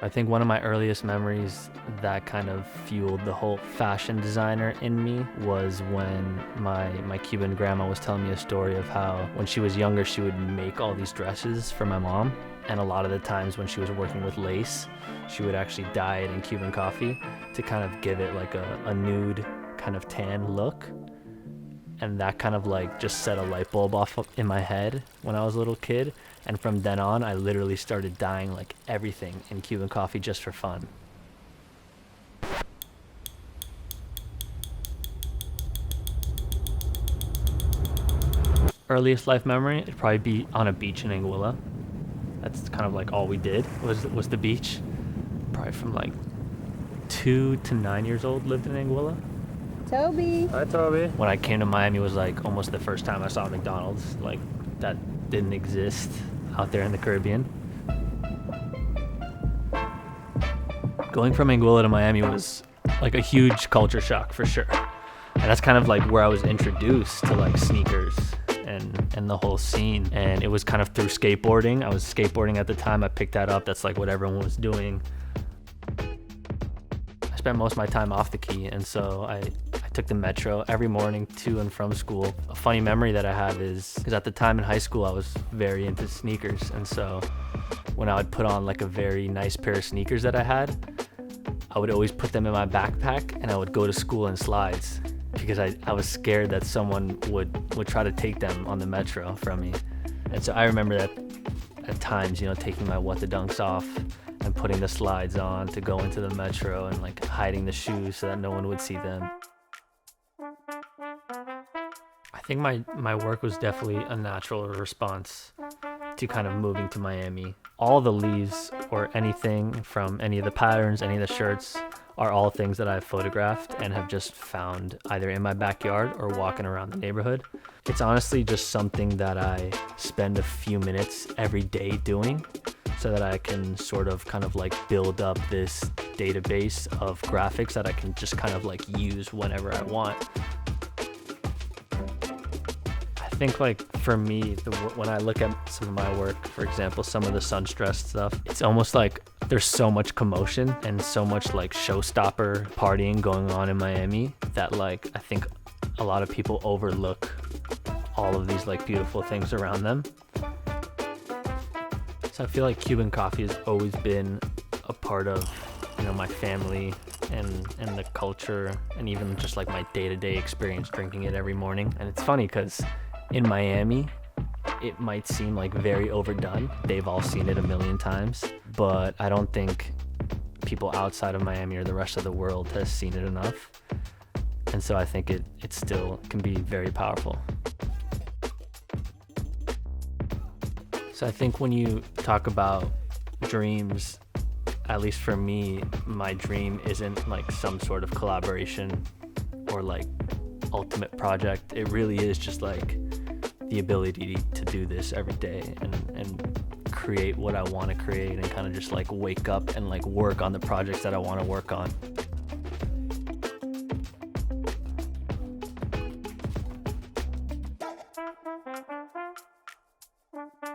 I think one of my earliest memories that kind of fueled the whole fashion designer in me was when my Cuban grandma was telling me a story of how when she was younger, she would make all these dresses for my mom. And a lot of the times when she was working with lace, she would actually dye it in Cuban coffee to kind of give it like a nude kind of tan look. And that kind of like just set a light bulb off in my head when I was a little kid. And from then on, I literally started dyeing like everything in Cuban coffee just for fun. Earliest life memory, it'd probably be on a beach in Anguilla. That's kind of like all we did was the beach. Probably from like 2 to 9 years old, lived in Anguilla. Toby. Hi, Toby. When I came to Miami, was like almost the first time I saw McDonald's. Like that didn't exist out there in the Caribbean. Going from Anguilla to Miami was like a huge culture shock for sure. And that's kind of like where I was introduced to like sneakers and the whole scene. And it was kind of through skateboarding. I was skateboarding at the time. I picked that up. That's like what everyone was doing. I spent most of my time off the key, and so I took the metro every morning to and from school. A funny memory that I have is because at the time in high school I was very into sneakers, and so when I would put on like a very nice pair of sneakers that I had, I would always put them in my backpack and I would go to school in slides because I was scared that someone would try to take them on the metro from me. And so I remember that at times, you know, taking my what the dunks off and putting the slides on to go into the metro and like hiding the shoes so that no one would see them. I think my work was definitely a natural response to kind of moving to Miami. All the leaves or anything from any of the patterns, any of the shirts are all things that I've photographed and have just found either in my backyard or walking around the neighborhood. It's honestly just something that I spend a few minutes every day doing so that I can sort of kind of like build up this database of graphics that I can just kind of like use whenever I want. I think like for me, when I look at some of my work, for example, some of the sunstressed stuff, it's almost like there's so much commotion and so much like showstopper partying going on in Miami that like I think a lot of people overlook all of these like beautiful things around them. So I feel like Cuban coffee has always been a part of, you know, my family and the culture and even just like my day-to-day experience drinking it every morning. And it's funny because in Miami, it might seem like very overdone. They've all seen it a million times, but I don't think people outside of Miami or the rest of the world has seen it enough. And so I think it still can be very powerful. So I think when you talk about dreams, at least for me, my dream isn't like some sort of collaboration or like ultimate project. It really is just like the ability to do this every day and create what I want to create and kind of just like wake up and like work on the projects that I want to work on.